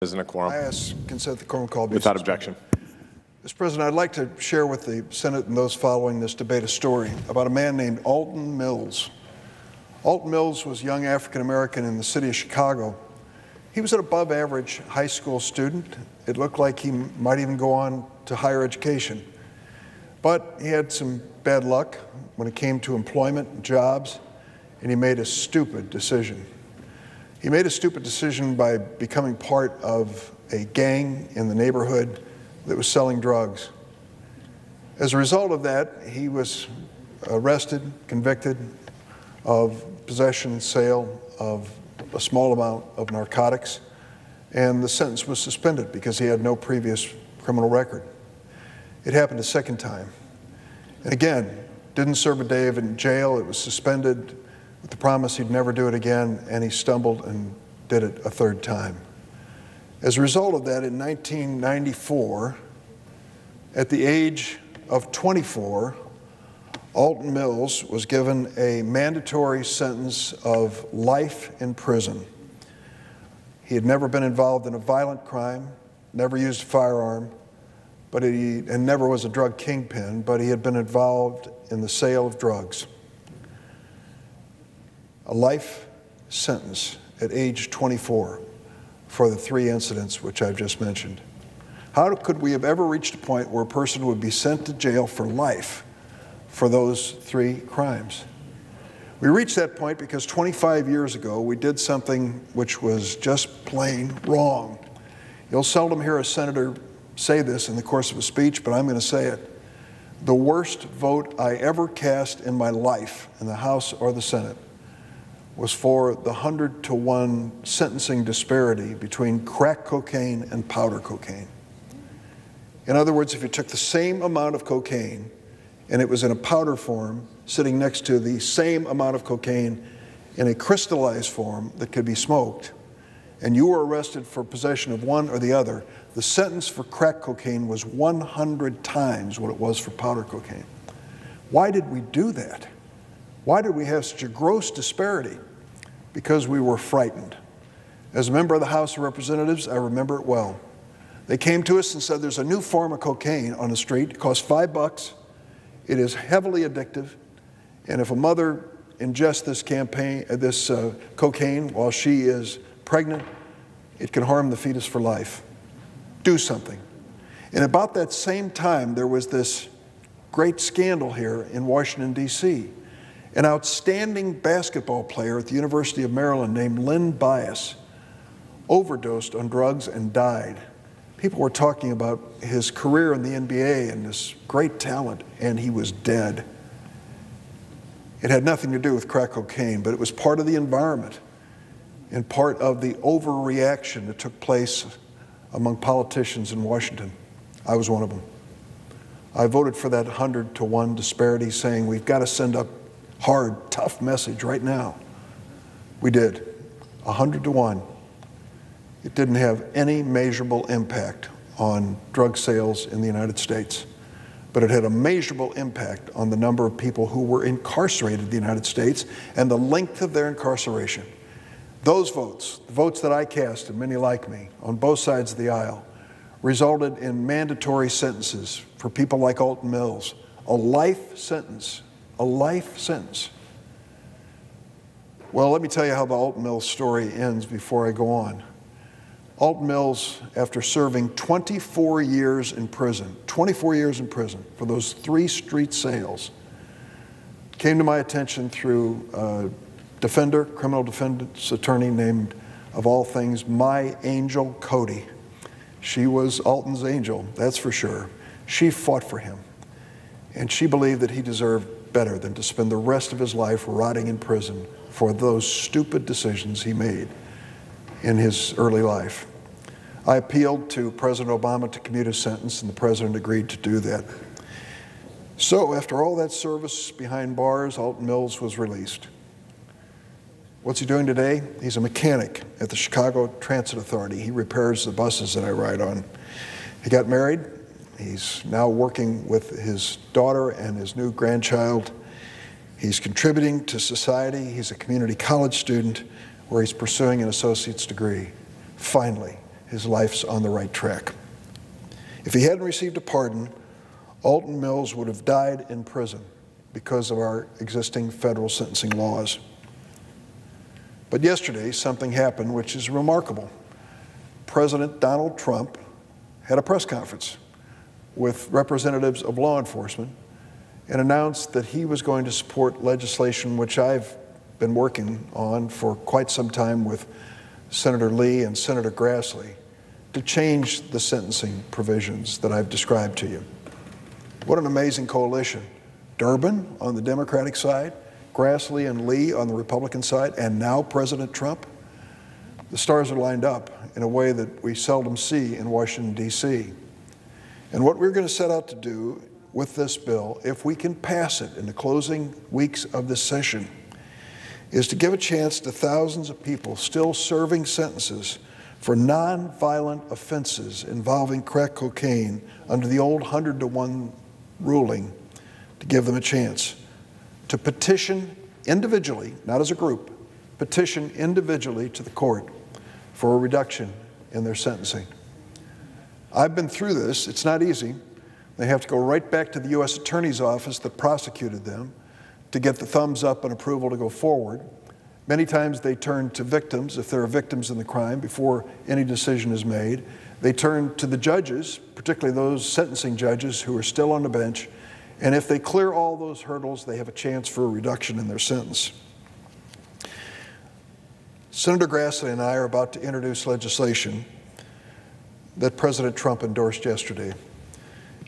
Isn't a quorum? I ask consent the quorum call be Without suspended. objection. Mr. President, I'd like to share with the Senate and those following this debate a story about a man named Alton Mills. Alton Mills was a young African-American in the city of Chicago. He was an above-average high school student. It looked like he might even go on to higher education. But he had some bad luck when it came to employment and jobs, and he made a stupid decision. He made a stupid decision by becoming part of a gang in the neighborhood that was selling drugs. As a result of that, he was arrested, convicted of possession and sale of a small amount of narcotics, and the sentence was suspended because he had no previous criminal record. It happened a second time. And again, didn't serve a day in jail. It was suspended with the promise he'd never do it again, and he stumbled and did it a third time. As a result of that, in 1994, at the age of 24, Alton Mills was given a mandatory sentence of life in prison. He had never been involved in a violent crime, never used a firearm, and never was a drug kingpin, but he had been involved in the sale of drugs. A life sentence at age 24 for the three incidents which I've just mentioned. How could we have ever reached a point where a person would be sent to jail for life for those three crimes? We reached that point because 25 years ago we did something which was just plain wrong. You'll seldom hear a senator say this in the course of a speech, but I'm going to say it. The worst vote I ever cast in my life in the House or the Senate was for the 100-to-1 sentencing disparity between crack cocaine and powder cocaine. In other words, if you took the same amount of cocaine and it was in a powder form sitting next to the same amount of cocaine in a crystallized form that could be smoked, and you were arrested for possession of one or the other, the sentence for crack cocaine was 100 times what it was for powder cocaine. Why did we do that? Why did we have such a gross disparity? Because we were frightened. As a member of the House of Representatives, I remember it well. They came to us and said, there's a new form of cocaine on the street. It costs $5. It is heavily addictive. And if a mother ingests this cocaine while she is pregnant, it can harm the fetus for life. Do something. And about that same time, there was this great scandal here in Washington, D.C. An outstanding basketball player at the University of Maryland named Len Bias overdosed on drugs and died. People were talking about his career in the NBA and this great talent, and he was dead. It had nothing to do with crack cocaine, but it was part of the environment and part of the overreaction that took place among politicians in Washington. I was one of them. I voted for that 100-to-1 disparity, saying we've got to send a hard, tough message right now. We did. 100-to-1. It didn't have any measurable impact on drug sales in the United States, but it had a measurable impact on the number of people who were incarcerated in the United States and the length of their incarceration. Those votes, the votes that I cast, and many like me, on both sides of the aisle, resulted in mandatory sentences for people like Alton Mills. A life sentence. A life sentence. Well, let me tell you how the Alton Mills story ends before I go on. Alton Mills, after serving 24 years in prison for those three street sales, came to my attention through a criminal defendant's attorney named, of all things, my angel Cody. She was Alton's angel, that's for sure. She fought for him, and she believed that he deserved better than to spend the rest of his life rotting in prison for those stupid decisions he made in his early life. I appealed to President Obama to commute his sentence, and the president agreed to do that. So after all that service behind bars, Alton Mills was released. What's he doing today? He's a mechanic at the Chicago Transit Authority. He repairs the buses that I ride on. He got married. He's now working with his daughter and his new grandchild. He's contributing to society. He's a community college student where he's pursuing an associate's degree. Finally, his life's on the right track. If he hadn't received a pardon, Alton Mills would have died in prison because of our existing federal sentencing laws. But yesterday, something happened which is remarkable. President Donald Trump had a press conference with representatives of law enforcement and announced that he was going to support legislation which I've been working on for quite some time with Senator Lee and Senator Grassley to change the sentencing provisions that I've described to you. What an amazing coalition. Durbin on the Democratic side, Grassley and Lee on the Republican side, and now President Trump. The stars are lined up in a way that we seldom see in Washington, D.C. And what we're going to set out to do with this bill, if we can pass it in the closing weeks of this session, is to give a chance to thousands of people still serving sentences for nonviolent offenses involving crack cocaine under the old 100-to-1 ruling, to give them a chance to petition individually, not as a group, petition individually to the court for a reduction in their sentencing. I've been through this. It's not easy. They have to go right back to the U.S. Attorney's Office that prosecuted them to get the thumbs up and approval to go forward. Many times they turn to victims, if there are victims in the crime, before any decision is made. They turn to the judges, particularly those sentencing judges who are still on the bench, and if they clear all those hurdles, they have a chance for a reduction in their sentence. Senator Grassley and I are about to introduce legislation that President Trump endorsed yesterday,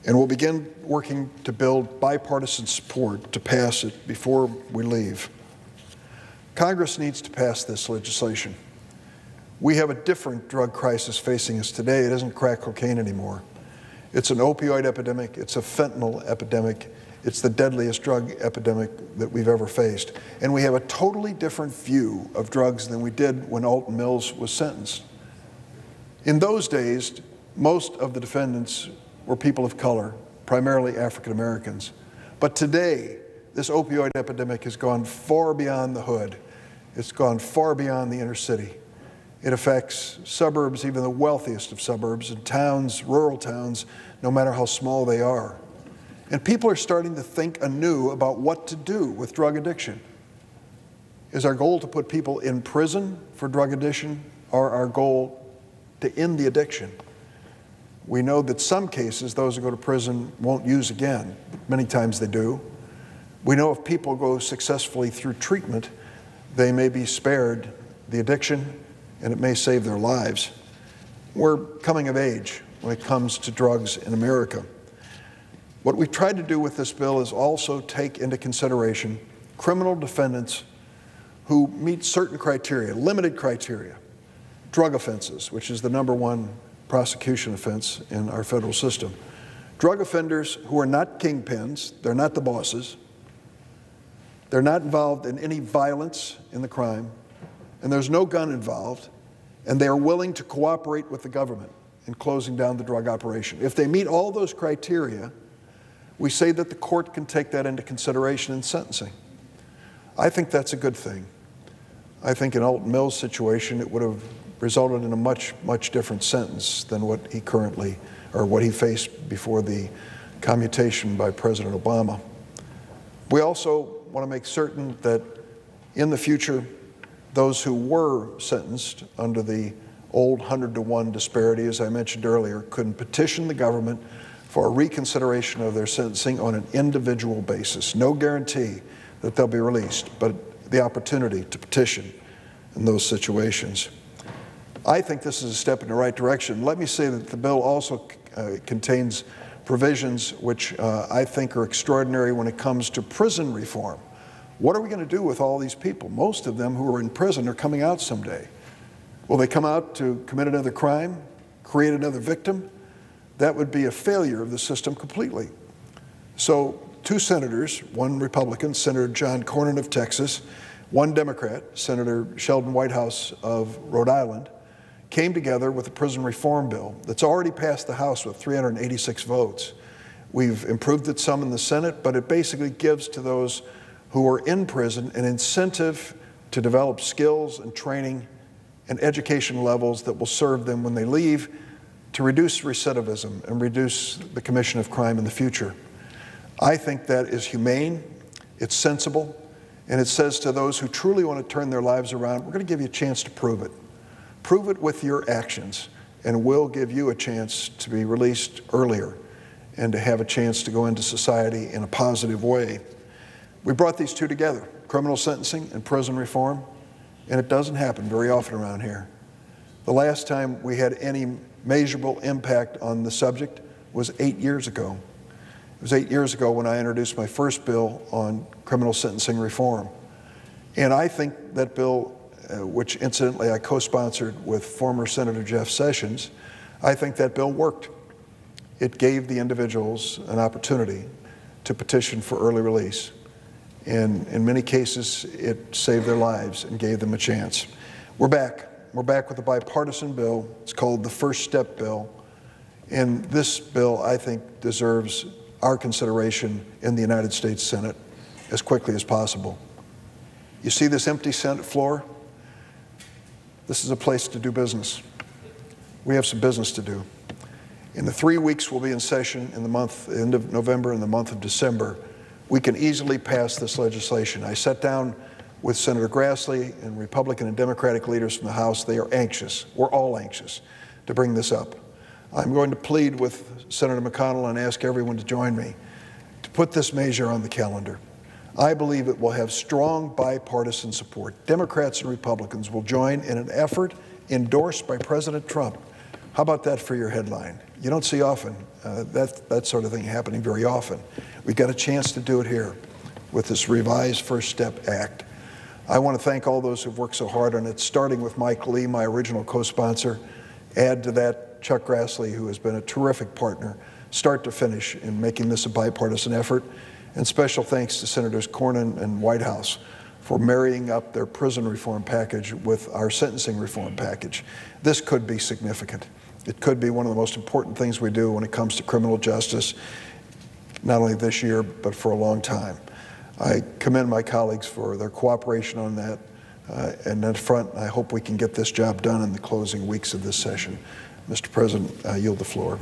and we'll begin working to build bipartisan support to pass it before we leave. Congress needs to pass this legislation. We have a different drug crisis facing us today. It isn't crack cocaine anymore. It's an opioid epidemic. It's a fentanyl epidemic. It's the deadliest drug epidemic that we've ever faced. And we have a totally different view of drugs than we did when Alton Mills was sentenced. In those days, most of the defendants were people of color, primarily African Americans. But today, this opioid epidemic has gone far beyond the hood. It's gone far beyond the inner city. It affects suburbs, even the wealthiest of suburbs, and towns, rural towns, no matter how small they are. And people are starting to think anew about what to do with drug addiction. Is our goal to put people in prison for drug addiction, or our goal to end the addiction? We know that some cases, those who go to prison won't use again. Many times they do. We know if people go successfully through treatment, they may be spared the addiction, and it may save their lives. We're coming of age when it comes to drugs in America. What we've tried to do with this bill is also take into consideration criminal defendants who meet certain criteria, limited criteria, drug offenses, which is the #1 prosecution offense in our federal system. Drug offenders who are not kingpins, they're not the bosses, they're not involved in any violence in the crime, and there's no gun involved, and they are willing to cooperate with the government in closing down the drug operation. If they meet all those criteria, we say that the court can take that into consideration in sentencing. I think that's a good thing. I think in Alton Mills' situation, it would have resulted in a much, much different sentence than what he currently, or what he faced before the commutation by President Obama. We also want to make certain that in the future, those who were sentenced under the old 100-to-1 disparity, as I mentioned earlier, could petition the government for a reconsideration of their sentencing on an individual basis. No guarantee that they'll be released, but the opportunity to petition in those situations. I think this is a step in the right direction. Let me say that the bill also contains provisions which I think are extraordinary when it comes to prison reform. What are we going to do with all these people? Most of them who are in prison are coming out someday. Will they come out to commit another crime, create another victim? That would be a failure of the system completely. So 2 senators, one Republican, Senator John Cornyn of Texas, one Democrat, Senator Sheldon Whitehouse of Rhode Island, came together with a prison reform bill that's already passed the House with 386 votes. We've improved it some in the Senate, but it basically gives to those who are in prison an incentive to develop skills and training and education levels that will serve them when they leave to reduce recidivism and reduce the commission of crime in the future. I think that is humane, it's sensible, and it says to those who truly want to turn their lives around, we're going to give you a chance to prove it. Prove it with your actions, and we'll give you a chance to be released earlier and to have a chance to go into society in a positive way. We brought these two together, criminal sentencing and prison reform, and it doesn't happen very often around here. The last time we had any measurable impact on the subject was 8 years ago. It was 8 years ago when I introduced my first bill on criminal sentencing reform. And I think that bill, which incidentally I co-sponsored with former Senator Jeff Sessions, I think that bill worked. It gave the individuals an opportunity to petition for early release. And in many cases, it saved their lives and gave them a chance. We're back. We're back with a bipartisan bill. It's called the First Step Bill. And this bill, I think, deserves our consideration in the United States Senate as quickly as possible. You see this empty Senate floor? This is a place to do business. We have some business to do. In the 3 weeks we'll be in session in the end of November and the month of December, we can easily pass this legislation. I sat down with Senator Grassley and Republican and Democratic leaders from the House. They are anxious, we're all anxious, to bring this up. I'm going to plead with Senator McConnell and ask everyone to join me to put this measure on the calendar. I believe it will have strong bipartisan support. Democrats and Republicans will join in an effort endorsed by President Trump. How about that for your headline? You don't see often that sort of thing happening very often. We've got a chance to do it here with this revised First Step Act. I want to thank all those who've worked so hard on it, starting with Mike Lee, my original co-sponsor. Add to that Chuck Grassley, who has been a terrific partner, start to finish, in making this a bipartisan effort. And special thanks to Senators Cornyn and Whitehouse for marrying up their prison reform package with our sentencing reform package. This could be significant. It could be one of the most important things we do when it comes to criminal justice, not only this year, but for a long time. I commend my colleagues for their cooperation on that. And that front, I hope we can get this job done in the closing weeks of this session. Mr. President, I yield the floor.